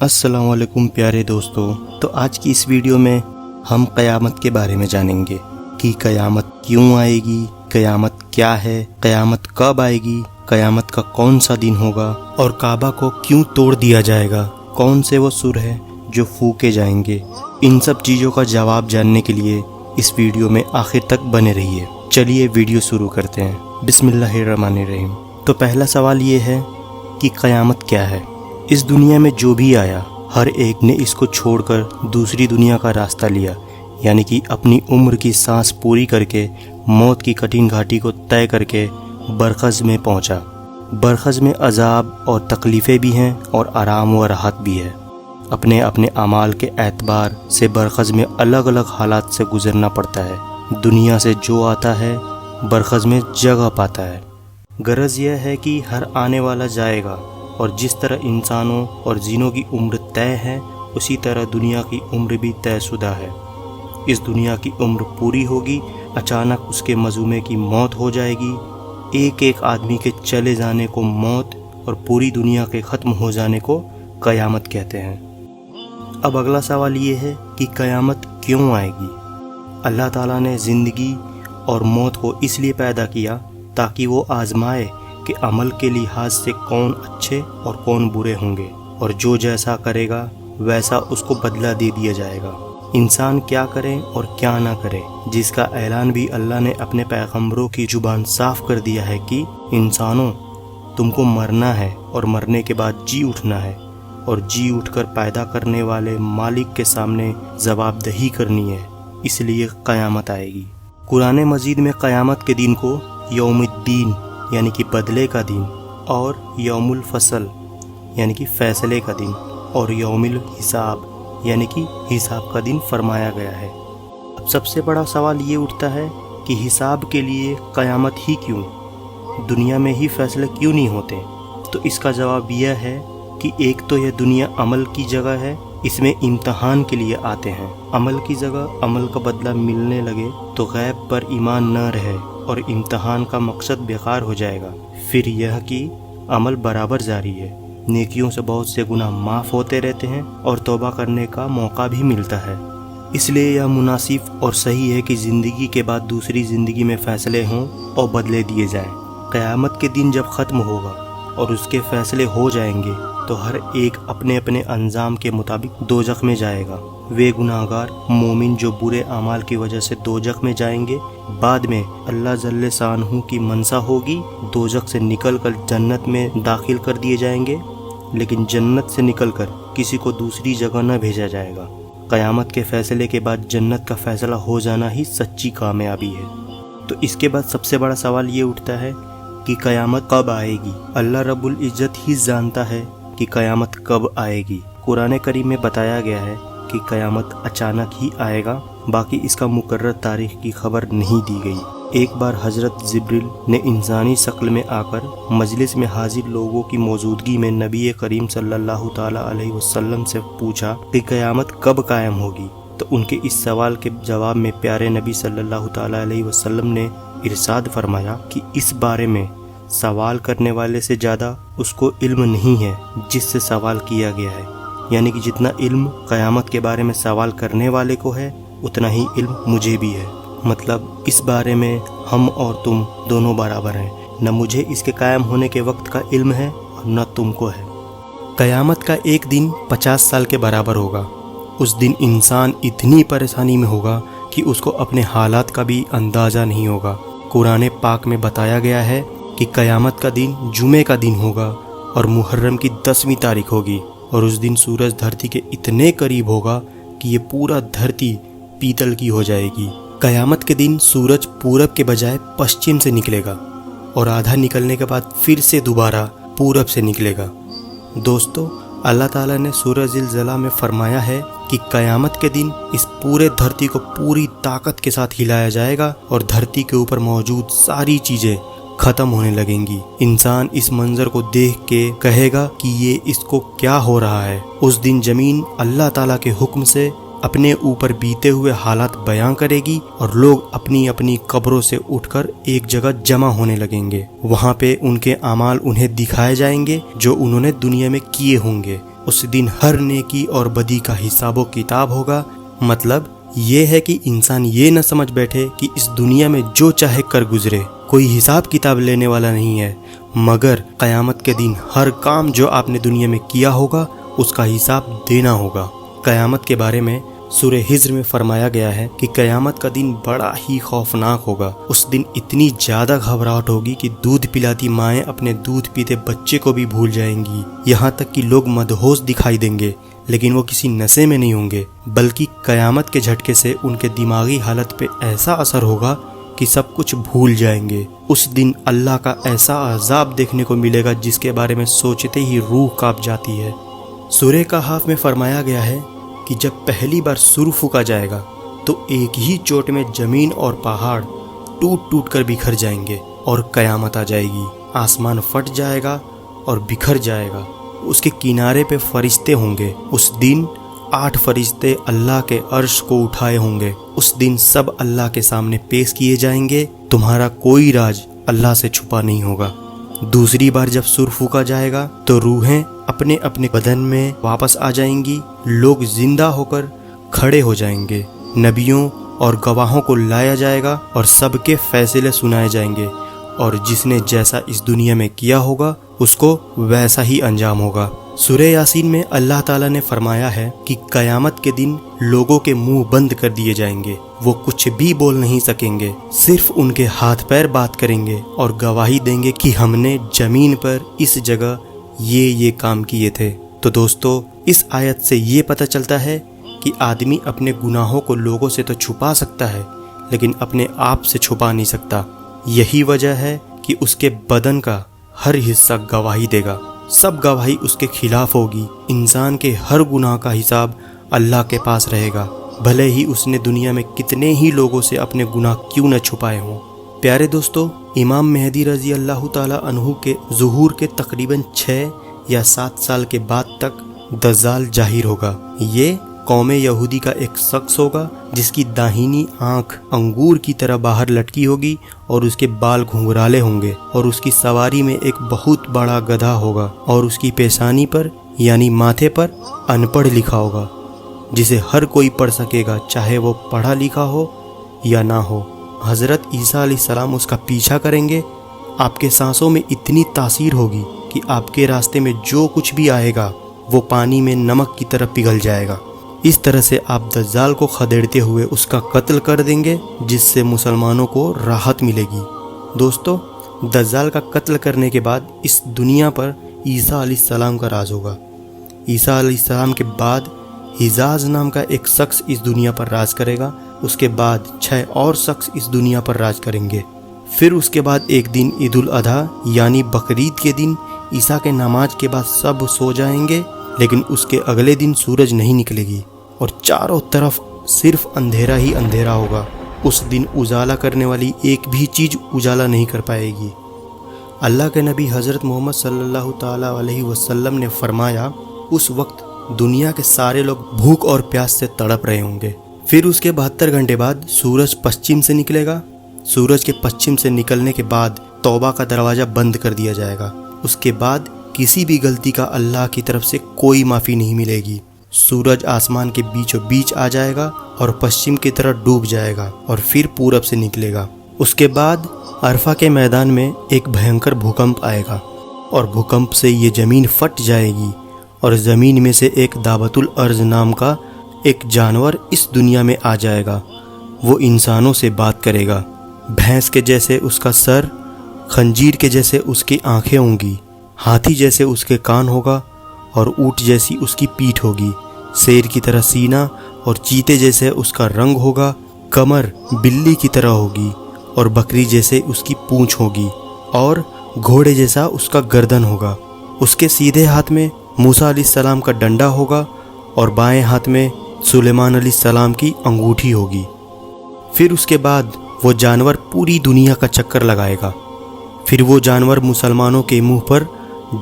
السلام علیکم پیارے دوستو، تو آج کی اس ویڈیو میں ہم قیامت کے بارے میں جانیں گے کہ قیامت کیوں آئے گی، قیامت کیا ہے، قیامت کب آئے گی، قیامت کا کون سا دن ہوگا اور کعبہ کو کیوں توڑ دیا جائے گا، کون سے وہ سر ہیں جو پھونکے جائیں گے۔ ان سب چیزوں کا جواب جاننے کے لیے اس ویڈیو میں آخر تک بنے رہیے۔ چلیے ویڈیو شروع کرتے ہیں۔ بسم اللہ الرحمن الرحیم۔ تو پہلا سوال یہ ہے کہ قیامت کیا ہے۔ اس دنیا میں جو بھی آیا ہر ایک نے اس کو چھوڑ کر دوسری دنیا کا راستہ لیا، یعنی کہ اپنی عمر کی سانس پوری کر کے موت کی کٹھن گھاٹی کو طے کر کے برخز میں پہنچا۔ برخز میں عذاب اور تکلیفیں بھی ہیں اور آرام و راحت بھی ہے۔ اپنے اپنے اعمال کے اعتبار سے برخز میں الگ الگ حالات سے گزرنا پڑتا ہے۔ دنیا سے جو آتا ہے برخز میں جگہ پاتا ہے۔ غرض یہ ہے کہ ہر آنے والا جائے گا، اور جس طرح انسانوں اور جنوں کی عمر طے ہے اسی طرح دنیا کی عمر بھی طے شدہ ہے۔ اس دنیا کی عمر پوری ہوگی، اچانک اس کے مظلومے کی موت ہو جائے گی۔ ایک ایک آدمی کے چلے جانے کو موت اور پوری دنیا کے ختم ہو جانے کو قیامت کہتے ہیں۔ اب اگلا سوال یہ ہے کہ قیامت کیوں آئے گی۔ اللہ تعالیٰ نے زندگی اور موت کو اس لیے پیدا کیا تاکہ وہ آزمائے کہ عمل کے لحاظ سے کون اچھے اور کون برے ہوں گے، اور جو جیسا کرے گا ویسا اس کو بدلہ دے دیا جائے گا۔ انسان کیا کرے اور کیا نہ کرے، جس کا اعلان بھی اللہ نے اپنے پیغمبروں کی زبان صاف کر دیا ہے کہ انسانوں تم کو مرنا ہے اور مرنے کے بعد جی اٹھنا ہے، اور جی اٹھ کر پیدا کرنے والے مالک کے سامنے جواب دہی کرنی ہے، اس لیے قیامت آئے گی۔ قرآن مجید میں قیامت کے دن کو یوم الدین یعنی کہ بدلے کا دن، اور یوم الفصل یعنی کہ فیصلے کا دن، اور یوم الحساب یعنی کہ حساب کا دن فرمایا گیا ہے۔ اب سب سے بڑا سوال یہ اٹھتا ہے کہ حساب کے لیے قیامت ہی کیوں، دنیا میں ہی فیصلے کیوں نہیں ہوتے؟ تو اس کا جواب یہ ہے کہ ایک تو یہ دنیا عمل کی جگہ ہے، اس میں امتحان کے لیے آتے ہیں۔ عمل کی جگہ عمل کا بدلہ ملنے لگے تو غیب پر ایمان نہ رہے اور امتحان کا مقصد بیکار ہو جائے گا۔ پھر یہ کہ عمل برابر جاری ہے، نیکیوں سے بہت سے گناہ معاف ہوتے رہتے ہیں اور توبہ کرنے کا موقع بھی ملتا ہے۔ اس لیے یہ مناسب اور صحیح ہے کہ زندگی کے بعد دوسری زندگی میں فیصلے ہوں اور بدلے دیے جائیں۔ قیامت کے دن جب ختم ہوگا اور اس کے فیصلے ہو جائیں گے تو ہر ایک اپنے اپنے انجام کے مطابق دوزخ میں جائے گا۔ وہ گناہگار مومن جو برے اعمال کی وجہ سے دوزخ میں جائیں گے، بعد میں اللہ جل شانہ کی منشا ہوگی دوزخ سے نکل کر جنت میں داخل کر دیے جائیں گے، لیکن جنت سے نکل کر کسی کو دوسری جگہ نہ بھیجا جائے گا۔ قیامت کے فیصلے کے بعد جنت کا فیصلہ ہو جانا ہی سچی کامیابی ہے۔ تو اس کے بعد سب سے بڑا سوال یہ اٹھتا ہے کہ قیامت کب آئے گی۔ اللہ رب العزت ہی جانتا ہے کہ قیامت کب آئے گی۔ قرآن کریم میں بتایا گیا ہے کہ قیامت اچانک ہی آئے گا، باقی اس کا مقرر تاریخ کی خبر نہیں دی گئی۔ ایک بار حضرت جبریل نے انسانی شکل میں آ کر مجلس میں حاضر لوگوں کی موجودگی میں نبی کریم صلی اللہ تعالیٰ علیہ وسلم سے پوچھا کہ قیامت کب قائم ہوگی، تو ان کے اس سوال کے جواب میں پیارے نبی صلی اللہ تعالیٰ علیہ وسلم نے ارشاد فرمایا کہ اس بارے میں سوال کرنے والے سے زیادہ اس کو علم نہیں ہے جس سے سوال کیا گیا ہے، یعنی کہ جتنا علم قیامت کے بارے میں سوال کرنے والے کو ہے اتنا ہی علم مجھے بھی ہے۔ مطلب اس بارے میں ہم اور تم دونوں برابر ہیں، نہ مجھے اس کے قائم ہونے کے وقت کا علم ہے اور نہ تم کو ہے۔ قیامت کا ایک دن 50 سال کے برابر ہوگا۔ اس دن انسان اتنی پریشانی میں ہوگا کہ اس کو اپنے حالات کا بھی اندازہ نہیں ہوگا۔ قرآن پاک میں بتایا گیا ہے کہ قیامت کا دن جمعے کا دن ہوگا اور محرم کی 10ویں تاریخ ہوگی، اور اس دن سورج دھرتی کے اتنے قریب ہوگا کہ یہ پورا دھرتی پیتل کی ہو جائے گی۔ قیامت کے دن سورج پورب کے بجائے پشچم سے نکلے گا، اور آدھا نکلنے کے بعد پھر سے دوبارہ پورب سے نکلے گا۔ دوستو، اللہ تعالیٰ نے سورہ زلزلہ میں فرمایا ہے کہ قیامت کے دن اس پورے دھرتی کو پوری طاقت کے ساتھ ہلایا جائے گا اور دھرتی کے اوپر موجود ساری چیزیں ختم ہونے لگیں گی۔ انسان اس منظر کو دیکھ کے کہے گا کہ یہ اس کو کیا ہو رہا ہے۔ اس دن زمین اللہ تعالیٰ کے حکم سے اپنے اوپر بیتے ہوئے حالات بیان کرے گی، اور لوگ اپنی اپنی قبروں سے اٹھ کر ایک جگہ جمع ہونے لگیں گے۔ وہاں پہ ان کے اعمال انہیں دکھائے جائیں گے جو انہوں نے دنیا میں کیے ہوں گے۔ اس دن ہر نیکی اور بدی کا حساب و کتاب ہوگا۔ مطلب یہ ہے کہ انسان یہ نہ سمجھ بیٹھے کہ اس دنیا میں جو چاہے کر گزرے، کوئی حساب کتاب لینے والا نہیں ہے، مگر قیامت کے دن ہر کام جو آپ نے دنیا میں کیا ہوگا اس کا حساب دینا ہوگا۔ قیامت کے بارے میں سورہ حجر میں فرمایا گیا ہے کہ قیامت کا دن بڑا ہی خوفناک ہوگا۔ اس دن اتنی زیادہ گھبراہٹ ہوگی کہ دودھ پلاتی مائیں اپنے دودھ پیتے بچے کو بھی بھول جائیں گی، یہاں تک کہ لوگ مدہوش دکھائی دیں گے لیکن وہ کسی نشے میں نہیں ہوں گے، بلکہ قیامت کے جھٹکے سے ان کے دماغی حالت پہ ایسا اثر ہوگا کہ سب کچھ بھول جائیں گے۔ اس دن اللہ کا ایسا عذاب دیکھنے کو ملے گا جس کے بارے میں سوچتے ہی روح کانپ جاتی ہے۔ سورہ کہف میں فرمایا گیا ہے کہ جب پہلی بار سور پھونکا جائے گا تو ایک ہی چوٹ میں زمین اور پہاڑ ٹوٹ ٹوٹ کر بکھر جائیں گے اور قیامت آ جائے گی، آسمان پھٹ جائے گا اور بکھر جائے گا، اس کے کنارے پہ فرشتے ہوں گے۔ اس دن 8 فرشتے اللہ کے عرش کو اٹھائے ہوں گے۔ اس دن سب اللہ کے سامنے پیش کیے جائیں گے، تمہارا کوئی راز اللہ سے چھپا نہیں ہوگا۔ دوسری بار جب سور پھونکا جائے گا تو روحیں اپنے اپنے بدن میں واپس آ جائیں گی، لوگ زندہ ہو کر کھڑے ہو جائیں گے، نبیوں اور گواہوں کو لایا جائے گا اور سب کے فیصلے سنائے جائیں گے، اور جس نے جیسا اس دنیا میں کیا ہوگا اس کو ویسا ہی انجام ہوگا۔ سورہ یاسین میں اللہ تعالیٰ نے فرمایا ہے کہ قیامت کے دن لوگوں کے منہ بند کر دیے جائیں گے، وہ کچھ بھی بول نہیں سکیں گے، صرف ان کے ہاتھ پیر بات کریں گے اور گواہی دیں گے کہ ہم نے زمین پر اس جگہ یہ کام کیے تھے۔ تو دوستو، اس آیت سے یہ پتہ چلتا ہے کہ آدمی اپنے گناہوں کو لوگوں سے تو چھپا سکتا ہے لیکن اپنے آپ سے چھپا نہیں سکتا۔ یہی وجہ ہے کہ اس کے بدن کا ہر حصہ گواہی دے گا، سب گواہی اس کے خلاف ہوگی۔ انسان کے ہر گناہ کا حساب اللہ کے پاس رہے گا، بھلے ہی اس نے دنیا میں کتنے ہی لوگوں سے اپنے گناہ کیوں نہ چھپائے ہوں۔ پیارے دوستو، امام مہدی رضی اللہ تعالی عنہ کے ظہور کے تقریباً 6 یا 7 سال کے بعد تک دجال ظاہر ہوگا۔ یہ قوم یہودی کا ایک شخص ہوگا جس کی داہنی آنکھ انگور کی طرح باہر لٹکی ہوگی اور اس کے بال گھنگرالے ہوں گے، اور اس کی سواری میں ایک بہت بڑا گدھا ہوگا، اور اس کی پیشانی پر یعنی ماتھے پر ان پڑھ لکھا ہوگا، جسے ہر کوئی پڑھ سکے گا، چاہے وہ پڑھا لکھا ہو یا نہ ہو۔ حضرت عیسیٰ علیہ السلام اس کا پیچھا کریں گے۔ آپ کے سانسوں میں اتنی تاثیر ہوگی کہ آپ کے راستے میں جو کچھ بھی آئے گا وہ پانی میں نمک کی طرح پگھل جائے گا۔ اس طرح سے آپ دجال کو خدیڑتے ہوئے اس کا قتل کر دیں گے، جس سے مسلمانوں کو راحت ملے گی۔ دوستو، دجال کا قتل کرنے کے بعد اس دنیا پر عیسیٰ علیہ السلام کا راج ہوگا۔ عیسیٰ علیہ السلام کے بعد حجاز نام کا ایک شخص اس دنیا پر راج کرے گا، اس کے بعد 6 اور شخص اس دنیا پر راج کریں گے۔ پھر اس کے بعد ایک دن عید الاضحیٰ یعنی بقرعید کے دن عیسیٰ کے نماز کے بعد سب سو جائیں گے، لیکن اس کے اگلے دن سورج نہیں نکلے گی اور چاروں طرف صرف اندھیرا ہی اندھیرا ہوگا۔ اس دن اجالا کرنے والی ایک بھی چیز اجالا نہیں کر پائے گی۔ اللہ کے نبی حضرت محمد صلی اللہ تعالیٰ علیہ وسلم نے فرمایا، اس وقت دنیا کے سارے لوگ بھوک اور پیاس سے تڑپ رہے ہوں گے۔ پھر اس کے 72 گھنٹے بعد سورج پشچم سے نکلے گا۔ سورج کے پشچم سے نکلنے کے بعد توبہ کا دروازہ بند کر دیا جائے گا۔ اس کے بعد کسی بھی غلطی کا اللہ کی طرف سے کوئی معافی نہیں ملے گی۔ سورج آسمان کے بیچوں بیچ آ جائے گا اور پشچم کی طرف ڈوب جائے گا اور پھر پورب سے نکلے گا۔ اس کے بعد عرفہ کے میدان میں ایک بھینکر بھوکمپ آئے گا اور بھوکمپ سے یہ زمین پھٹ جائے گی اور زمین میں سے ایک دابت الارض نام کا ایک جانور اس دنیا میں آ جائے گا۔ وہ انسانوں سے بات کرے گا۔ بھینس کے جیسے اس کا سر، خنجیر کے جیسے اس کی آنکھیں ہوں گی، ہاتھی جیسے اس کے کان ہوگا اور اونٹ جیسی اس کی پیٹھ ہوگی، شیر کی طرح سینہ اور چیتے جیسے اس کا رنگ ہوگا، کمر بلی کی طرح ہوگی اور بکری جیسے اس کی پونچھ ہوگی، اور گھوڑے جیسا اس کا گردن ہوگا۔ اس کے سیدھے ہاتھ میں موسیٰ علیہ السلام کا ڈنڈا ہوگا اور بائیں ہاتھ میں سلیمان علیہ السلام کی انگوٹھی ہوگی۔ پھر اس کے بعد وہ جانور پوری دنیا کا چکر لگائے گا۔ پھر وہ جانور مسلمانوں کے منہ پر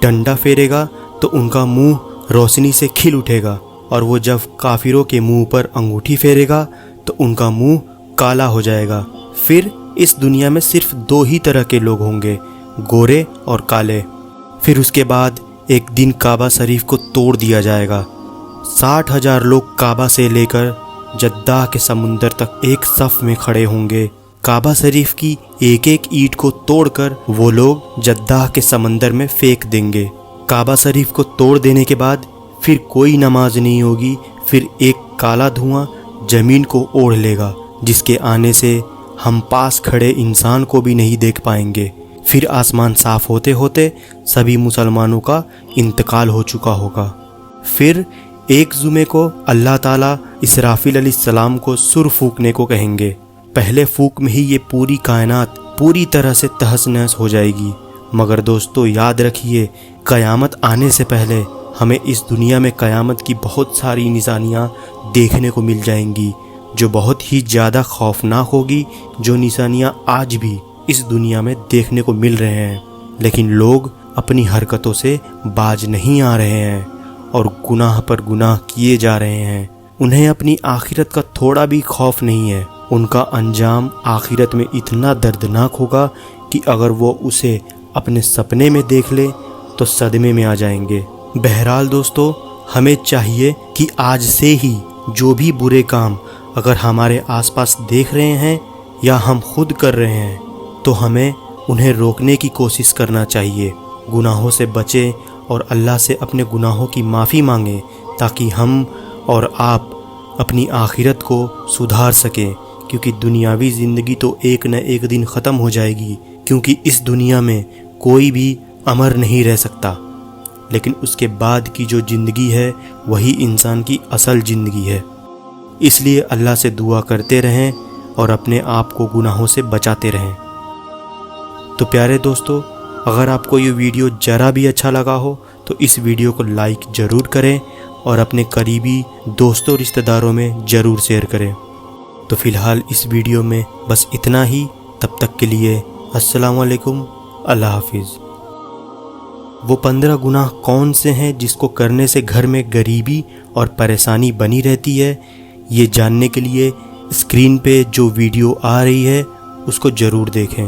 ڈنڈا پھیرے گا تو ان کا منہ روشنی سے کھل اٹھے گا، اور وہ جب کافروں کے منہ پر انگوٹھی پھیرے گا تو ان کا منہ کالا ہو جائے گا۔ پھر اس دنیا میں صرف 2 ہی طرح کے لوگ ہوں گے، گورے اور کالے۔ پھر اس کے بعد ایک دن کعبہ شریف کو توڑ دیا جائے گا۔ 60,000 لوگ کعبہ سے لے کر جدہ کے سمندر تک ایک صف میں کھڑے ہوں گے۔ کعبہ شریف کی ایک ایک اینٹ کو توڑ کر وہ لوگ جدہ کے سمندر میں پھینک دیں گے۔ کعبہ شریف کو توڑ دینے کے بعد پھر کوئی نماز نہیں ہوگی، پھر ایک کالا دھواں زمین کو اوڑھ لے گا، جس کے آنے سے ہم پاس کھڑے انسان کو بھی نہیں دیکھ پائیں گے۔ پھر آسمان صاف ہوتے ہوتے سبھی مسلمانوں کا انتقال ہو چکا ہوگا۔ پھر ایک جمعے کو اللہ تعالیٰ اسرافیل علیہ السلام کو سر پھونکنے کو کہیں گے۔ پہلے پھونک میں ہی یہ پوری کائنات پوری طرح سے تہس نہس ہو جائے گی۔ مگر دوستو یاد رکھیے، قیامت آنے سے پہلے ہمیں اس دنیا میں قیامت کی بہت ساری نشانیاں دیکھنے کو مل جائیں گی، جو بہت ہی زیادہ خوفناک ہوگی، جو نشانیاں آج بھی اس دنیا میں دیکھنے کو مل رہے ہیں، لیکن لوگ اپنی حرکتوں سے باز نہیں آ رہے ہیں اور گناہ پر گناہ کیے جا رہے ہیں۔ انہیں اپنی آخرت کا تھوڑا بھی خوف نہیں ہے۔ ان کا انجام آخرت میں اتنا دردناک ہوگا کہ اگر وہ اسے اپنے سپنے میں دیکھ لے تو صدمے میں آ جائیں گے۔ بہرحال دوستو، ہمیں چاہیے کہ آج سے ہی جو بھی برے کام اگر ہمارے آس پاس دیکھ رہے ہیں یا ہم خود کر رہے ہیں تو ہمیں انہیں روکنے کی کوشش کرنا چاہیے، گناہوں سے بچیں اور اللہ سے اپنے گناہوں کی معافی مانگیں، تاکہ ہم اور آپ اپنی آخرت کو سدھار سکیں، کیونکہ دنیاوی زندگی تو ایک نہ ایک دن ختم ہو جائے گی، کیونکہ اس دنیا میں کوئی بھی امر نہیں رہ سکتا، لیکن اس کے بعد کی جو زندگی ہے وہی انسان کی اصل زندگی ہے۔ اس لیے اللہ سے دعا کرتے رہیں اور اپنے آپ کو گناہوں سے بچاتے رہیں۔ تو پیارے دوستو، اگر آپ کو یہ ویڈیو ذرا بھی اچھا لگا ہو تو اس ویڈیو کو لائک ضرور کریں اور اپنے قریبی دوستوں رشتہ داروں میں ضرور شیئر کریں۔ تو فی الحال اس ویڈیو میں بس اتنا ہی، تب تک کے لیے السلام علیکم، اللہ حافظ۔ وہ 15 گناہ کون سے ہیں جس کو کرنے سے گھر میں غریبی اور پریشانی بنی رہتی ہے؟ یہ جاننے کے لیے اسکرین پہ جو ویڈیو آ رہی ہے اس کو ضرور دیکھیں۔